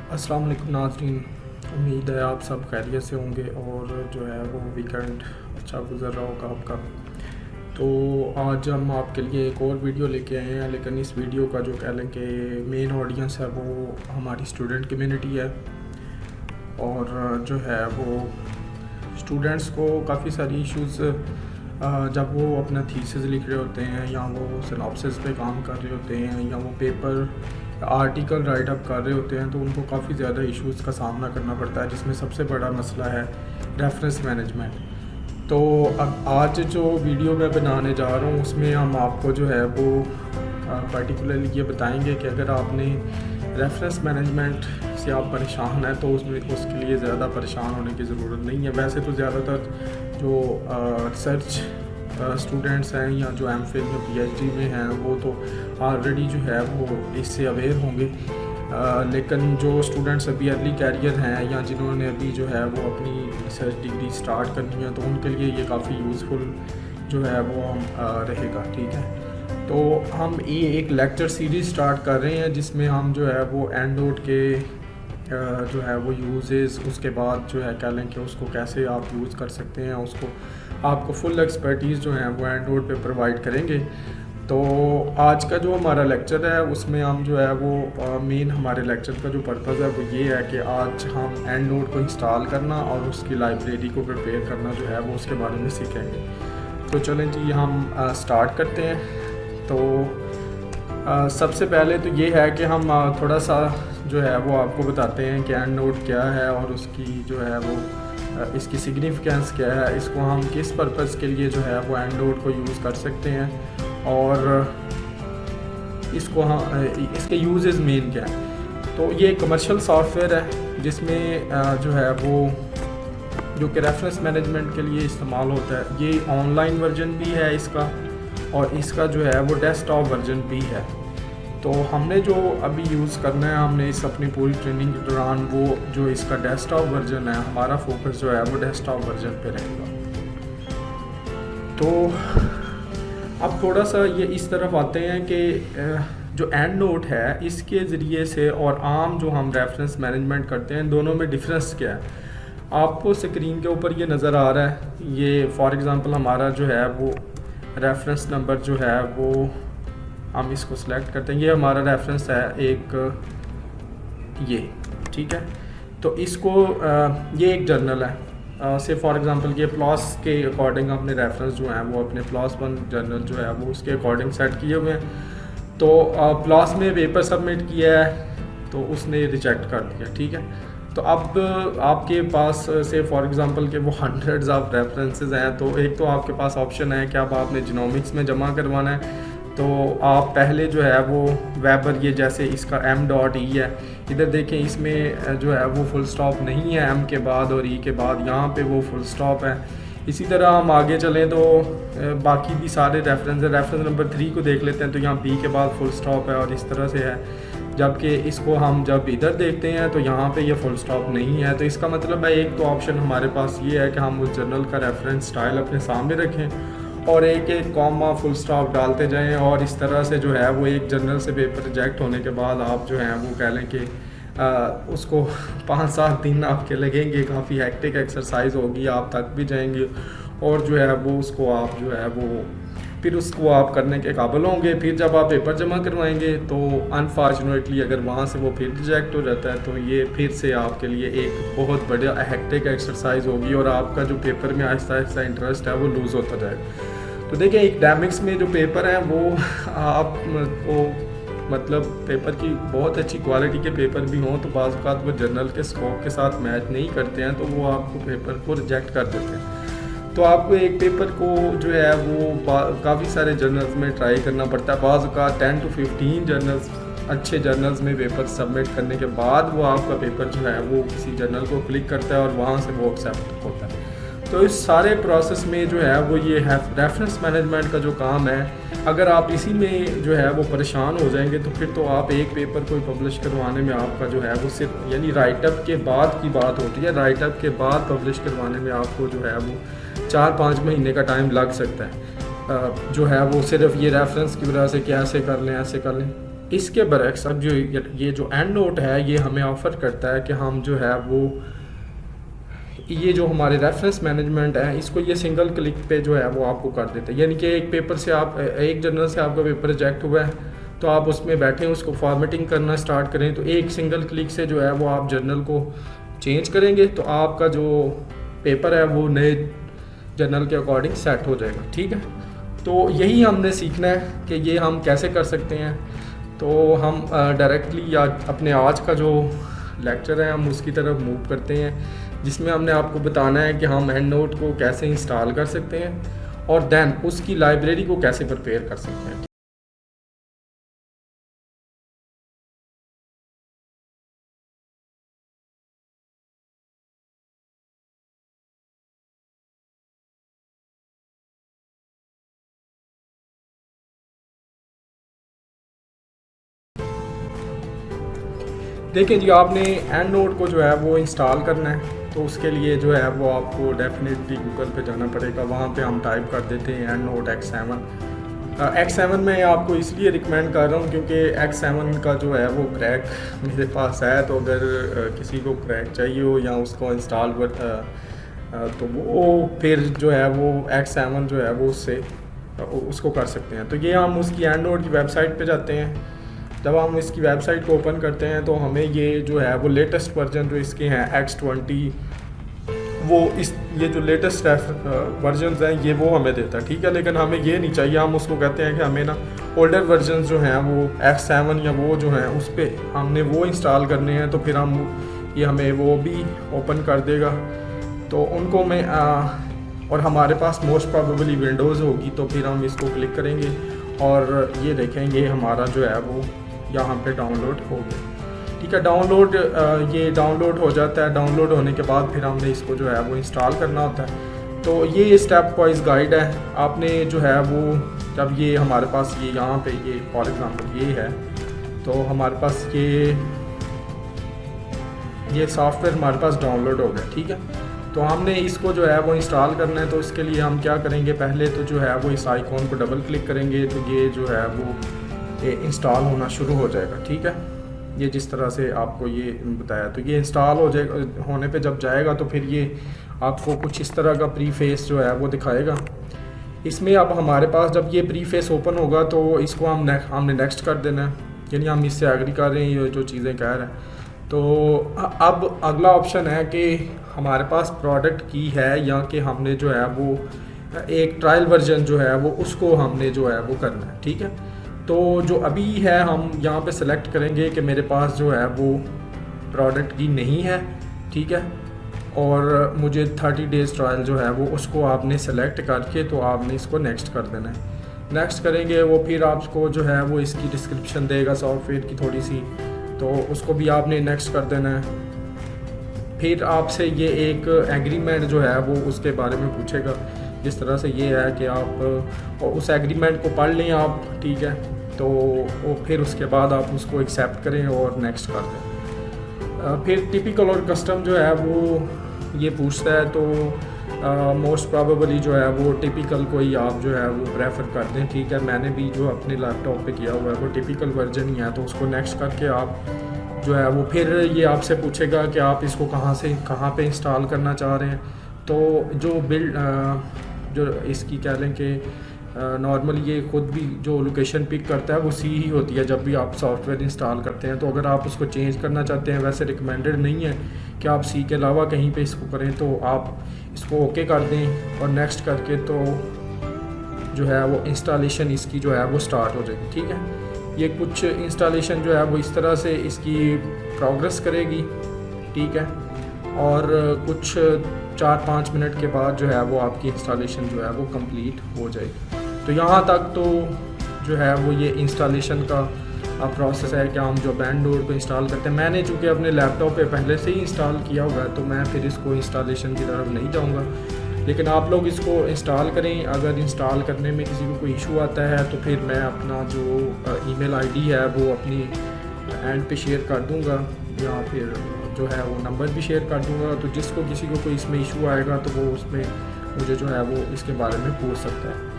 अस्सलाम वालेकुम नाज़रीन। उम्मीद है आप सब खैरियत से होंगे और जो है वो वीकेंड अच्छा गुज़र रहा होगा आपका। तो आज हम आपके लिए एक और वीडियो लेके आए हैं, लेकिन इस वीडियो का जो कह लें कि मेन ऑडियंस है वो हमारी स्टूडेंट कम्युनिटी है। और जो है वो स्टूडेंट्स को काफ़ी सारी इश्यूज़ जब वो अपना थीसिस लिख रहे होते हैं या वो सिनॉप्सिस पे काम कर रहे होते हैं या वो पेपर आर्टिकल राइट अप कर रहे होते हैं, तो उनको काफ़ी ज़्यादा इश्यूज़ का सामना करना पड़ता है, जिसमें सबसे बड़ा मसला है रेफरेंस मैनेजमेंट। तो अब आज जो वीडियो मैं बनाने जा रहा हूँ उसमें हम आपको जो है वो पर्टिकुलरली ये बताएंगे कि अगर आपने रेफरेंस मैनेजमेंट से आप परेशान हैं तो उसमें उसके लिए ज़्यादा परेशान होने की ज़रूरत नहीं है। वैसे तो ज़्यादातर जो रिसर्च स्टूडेंट्स हैं या जो एमफिल या पीएचडी में हैं वो तो ऑलरेडी जो है वो इससे अवेयर होंगे, लेकिन जो स्टूडेंट्स अभी अर्ली कैरियर हैं या जिन्होंने अभी जो है वो अपनी रिसर्च डिग्री स्टार्ट करनी है, तो उनके लिए ये काफ़ी यूज़फुल जो है वो रहेगा। ठीक है, तो हम ये एक लेक्चर सीरीज़ स्टार्ट कर रहे हैं जिसमेम हम जो है वो एंड नोट के जो है वो यूजेस, उसके बाद जो है कह लें कि उसको कैसे आप यूज़ कर सकते हैं, उसको आपको फुल एक्सपर्टीज़ जो है वो एंड नोट पे प्रोवाइड करेंगे। तो आज का जो हमारा लेक्चर है उसमें हम जो है वो मेन हमारे लेक्चर का जो पर्पज़ है वो ये है कि आज हम एंड नोट को इंस्टॉल करना और उसकी लाइब्रेरी को प्रिपेयर करना जो है वो उसके बारे में सीखेंगे। तो चलें जी, हम स्टार्ट करते हैं। तो सबसे पहले तो ये है कि हम थोड़ा सा जो है वो आपको बताते हैं कि एंड नोट क्या है और उसकी जो है वो इसकी सिग्निफिकेंस क्या है, इसको हम किस पर्पज़ के लिए जो है वो एंड नोट को यूज़ कर सकते हैं और इसको हम इसके यूजेस मेन क्या है। तो ये कमर्शियल सॉफ्टवेयर है जिसमें जो है वो जो कि रेफरेंस मैनेजमेंट के लिए इस्तेमाल होता है। ये ऑनलाइन वर्जन भी है इसका और इसका जो है वो डेस्कटॉप वर्जन भी है। तो हमने जो अभी यूज़ करना है, हमने इस अपनी पूरी ट्रेनिंग के दौरान वो जो इसका डेस्कटॉप वर्जन है, हमारा फोकस जो है वो डेस्कटॉप वर्जन पे रहेगा। तो अब थोड़ा सा ये इस तरफ आते हैं कि जो एंड नोट है इसके ज़रिए से और आम जो हम रेफरेंस मैनेजमेंट करते हैं, दोनों में डिफरेंस क्या है। आपको स्क्रीन के ऊपर ये नज़र आ रहा है, ये फॉर एग्ज़ाम्पल हमारा जो है वो रेफरेंस नंबर जो है वो हम इसको सिलेक्ट करते हैं। ये हमारा रेफरेंस है एक ये, ठीक है। तो इसको ये एक जर्नल है, से फॉर एग्जांपल ये प्लॉस के अकॉर्डिंग अपने रेफरेंस जो हैं वो अपने प्लॉस 1 जर्नल जो है वो उसके अकॉर्डिंग सेट किए हुए हैं। तो प्लॉस में पेपर सबमिट किया है तो उसने रिजेक्ट कर दिया, ठीक है। तो अब आपके पास से फॉर एग्जांपल के वो हंड्रेड्स ऑफ रेफरेंसेस हैं, तो एक तो आपके पास ऑप्शन है कि अब आपने जीनोमिक्स में जमा करवाना है। तो आप पहले जो है वो वेबर, ये जैसे इसका m.e है, इधर देखें इसमें जो है वो फुल स्टॉप नहीं है m के बाद और e के बाद, यहाँ पे वो फुल स्टॉप है। इसी तरह हम आगे चलें तो बाकी भी सारे रेफरेंस नंबर 3 को देख लेते हैं, तो यहाँ b के बाद फुल स्टॉप है और इस तरह से है। जबकि इसको हम जब इधर देखते हैं तो यहाँ पे ये फुल स्टॉप नहीं है। तो इसका मतलब है एक तो ऑप्शन हमारे पास ये है कि हम उस जर्नल का रेफरेंस स्टाइल अपने सामने रखें और एक एक कॉमा फुल स्टॉप डालते जाएं, और इस तरह से जो है वो एक जर्नल से पेपर रिजेक्ट होने के बाद आप जो हैं वो कह लें कि उसको 5-7 दिन आपके लगेंगे, काफ़ी हेक्टिक एक्सरसाइज होगी, आप थक भी जाएंगे और जो है वो उसको आप जो है वो फिर उसको आप करने के काबिल होंगे। फिर जब आप पेपर जमा करवाएंगे तो अनफॉर्चुनेटली अगर वहाँ से वो फिर रिजेक्ट हो जाता है तो ये फिर से आपके लिए एक बहुत बड़ा हेक्टिक एक्सरसाइज होगी और आपका जो पेपर में आहिस्ता आहिस्ता इंटरेस्ट है वो लूज़ होता जाएगा। तो देखिए एकेडमिक्स में जो पेपर हैं वो आपको मतलब पेपर की बहुत अच्छी क्वालिटी के पेपर भी हों तो बाज़ औक़ात वो जर्नल के स्कोप के साथ मैच नहीं करते हैं, तो वो आपको पेपर को रिजेक्ट कर देते हैं। तो आपको एक पेपर को जो है वो काफ़ी सारे जर्नल्स में ट्राई करना पड़ता है। बाज़ का 10 to 15 जर्नल्स, अच्छे जर्नल्स में पेपर सबमिट करने के बाद वो आपका पेपर जो है वो किसी जर्नल को क्लिक करता है और वहाँ से वो एक्सेप्ट होता है। तो इस सारे प्रोसेस में जो है वो ये है रेफरेंस मैनेजमेंट का जो काम है, अगर आप इसी में जो है वो परेशान हो जाएंगे तो फिर तो आप एक पेपर को पब्लिश करवाने में आपका जो है वो सिर्फ यानी राइटअप के बाद की बात होती है, राइटअप के बाद पब्लिश करवाने में आपको जो है वो 4-5 महीने का टाइम लग सकता है। जो है वो सिर्फ ये रेफरेंस की वजह से कि ऐसे कर लें ऐसे कर लें। इसके बरक्स अब जो ये जो एंड नोट है ये हमें ऑफ़र करता है कि हम जो है वो ये जो हमारे रेफरेंस मैनेजमेंट है इसको ये सिंगल क्लिक पे जो है वो आपको कर देते हैं। यानी कि एक पेपर से आप एक जर्नल से आपका पेपर रिजेक्ट हुआ है तो आप उसमें बैठे उसको फॉर्मेटिंग करना स्टार्ट करें तो एक सिंगल क्लिक से जो है वो आप जर्नल को चेंज करेंगे तो आपका जो पेपर है वो नए जर्नल के अकॉर्डिंग सेट हो जाएगा। ठीक है, तो यही हमने सीखना है कि ये हम कैसे कर सकते हैं। तो हम डायरेक्टली अपने आज का जो लेक्चर है हम उसकी तरफ मूव करते हैं, जिसमें हमने आपको बताना है कि हम एंड नोट को कैसे इंस्टॉल कर सकते हैं और देन उसकी लाइब्रेरी को कैसे प्रिपेयर कर सकते हैं। देखिए जी, आपने एंड नोट को जो है वो इंस्टॉल करना है तो उसके लिए जो है वो आपको डेफिनेटली गूगल पे जाना पड़ेगा। वहाँ पे हम टाइप कर देते हैं एंड नोट X7 मैं आपको इसलिए रिकमेंड कर रहा हूँ क्योंकि X7 का जो है वो क्रैक मेरे पास है। तो अगर किसी को क्रैक चाहिए हो या उसको इंस्टॉल तो वो फिर जो है वो X7 जो है वो उससे उसको कर सकते हैं। तो ये हम उसकी एंड नोट की वेबसाइट पे जाते हैं। जब हम इसकी वेबसाइट को ओपन करते हैं तो हमें ये जो है वो लेटेस्ट वर्जन जो इसके हैं X20 वो ये जो लेटेस्ट वर्जन हैं ये वो हमें देता है। ठीक है, लेकिन हमें ये नहीं चाहिए। हम उसको कहते हैं कि हमें ना ओल्डर वर्जन जो हैं वो X7 या वो जो हैं उस पर हमने वो इंस्टॉल करने हैं। तो फिर हम ये हमें वो भी ओपन कर देगा। तो उनको मैं और हमारे पास मोस्ट प्रोबेबली विंडोज़ होगी तो फिर हम इसको क्लिक करेंगे और ये देखेंगे हमारा जो है वो यहाँ पे डाउनलोड हो गया। ठीक है, ये डाउनलोड हो जाता है। डाउनलोड होने के बाद फिर हमने इसको जो है वो इंस्टॉल करना होता है। तो ये स्टेप वाइज गाइड है। आपने जो है वो जब ये हमारे पास ये यहाँ पे ये फॉर एग्ज़ाम्पल ये है तो हमारे पास ये सॉफ्टवेयर हमारे पास डाउनलोड हो गया। ठीक है, तो हमने इसको जो है वो इंस्टॉल करना है। तो इसके लिए हम क्या करेंगे, पहले तो जो है वो इस आइकॉन को डबल क्लिक करेंगे तो ये जो है वो इंस्टॉल होना शुरू हो जाएगा। ठीक है, ये जिस तरह से आपको ये बताया तो ये इंस्टॉल हो जाएगा। होने पे जब जाएगा तो फिर ये आपको कुछ इस तरह का प्रीफेस जो है वो दिखाएगा। इसमें अब हमारे पास जब ये प्रीफेस ओपन होगा तो इसको हमने नेक्स्ट कर देना है, यानी हम इससे एग्री कर रहे हैं ये जो चीज़ें कह रहे हैं। तो अब अगला ऑप्शन है कि हमारे पास प्रोडक्ट की है या कि हमने जो है वो एक ट्रायल वर्जन जो है वो उसको हमने जो है वो करना है। ठीक है, तो जो अभी है हम यहाँ पे सेलेक्ट करेंगे कि मेरे पास जो है वो प्रोडक्ट की नहीं है। ठीक है, और मुझे 30 डेज़ ट्रायल जो है वो उसको आपने सेलेक्ट करके तो आपने इसको नेक्स्ट कर देना है। नेक्स्ट करेंगे वो फिर आपको जो है वो इसकी डिस्क्रिप्शन देगा सॉफ्टवेयर की थोड़ी सी, तो उसको भी आपने नेक्स्ट कर देना है। फिर आपसे ये एक एग्रीमेंट जो है वो उसके बारे में पूछेगा, जिस तरह से ये है कि आप उस एग्रीमेंट को पढ़ लें आप। ठीक है, तो फिर उसके बाद आप उसको एक्सेप्ट करें और नेक्स्ट कर दें। फिर टिपिकल और कस्टम जो है वो ये पूछता है। तो मोस्ट प्रोबेबली जो है वो टिपिकल को ही आप जो है वो प्रेफर कर दें। ठीक है, मैंने भी जो अपने लैपटॉप पे किया हुआ है वो टिपिकल वर्जन ही है। तो उसको नेक्स्ट करके आप जो है वो फिर ये आपसे पूछेगा कि आप इसको कहाँ पे इंस्टॉल करना चाह रहे हैं। तो जो इसकी कह लें कि नॉर्मली ये खुद भी जो लोकेशन पिक करता है वो सी ही होती है जब भी आप सॉफ्टवेयर इंस्टॉल करते हैं। तो अगर आप उसको चेंज करना चाहते हैं, वैसे रिकमेंडेड नहीं है कि आप सी के अलावा कहीं पे इसको करें, तो आप इसको ओके कर दें और नेक्स्ट करके तो जो है वो इंस्टॉलेशन इसकी जो है वो स्टार्ट हो जाएगी। ठीक है, ये कुछ इंस्टॉलेशन जो है वो इस तरह से इसकी प्रोग्रेस करेगी। ठीक है, और कुछ 4-5 मिनट के बाद जो है वो आपकी इंस्टॉलेशन जो है वो कंप्लीट हो जाएगी। तो यहाँ तक तो जो है वो ये इंस्टॉलेशन का प्रोसेस है कि हम जो एंड नोट को इंस्टॉल करते हैं। मैंने चूँकि अपने लैपटॉप पे पहले से ही इंस्टॉल किया हुआ है तो मैं फिर इसको इंस्टॉलेशन की तरफ नहीं जाऊँगा, लेकिन आप लोग इसको इंस्टॉल करें। अगर इंस्टॉल करने में किसी को कोई इशू आता है तो फिर मैं अपना जो ईमेल आईडी है वो अपनी एंड पे शेयर कर दूँगा या फिर जो है वो नंबर भी शेयर कर दूँगा। तो जिसको किसी को कोई इसमें इशू आएगा तो वो उसमें मुझे जो है वो इसके बारे में पूछ सकता है।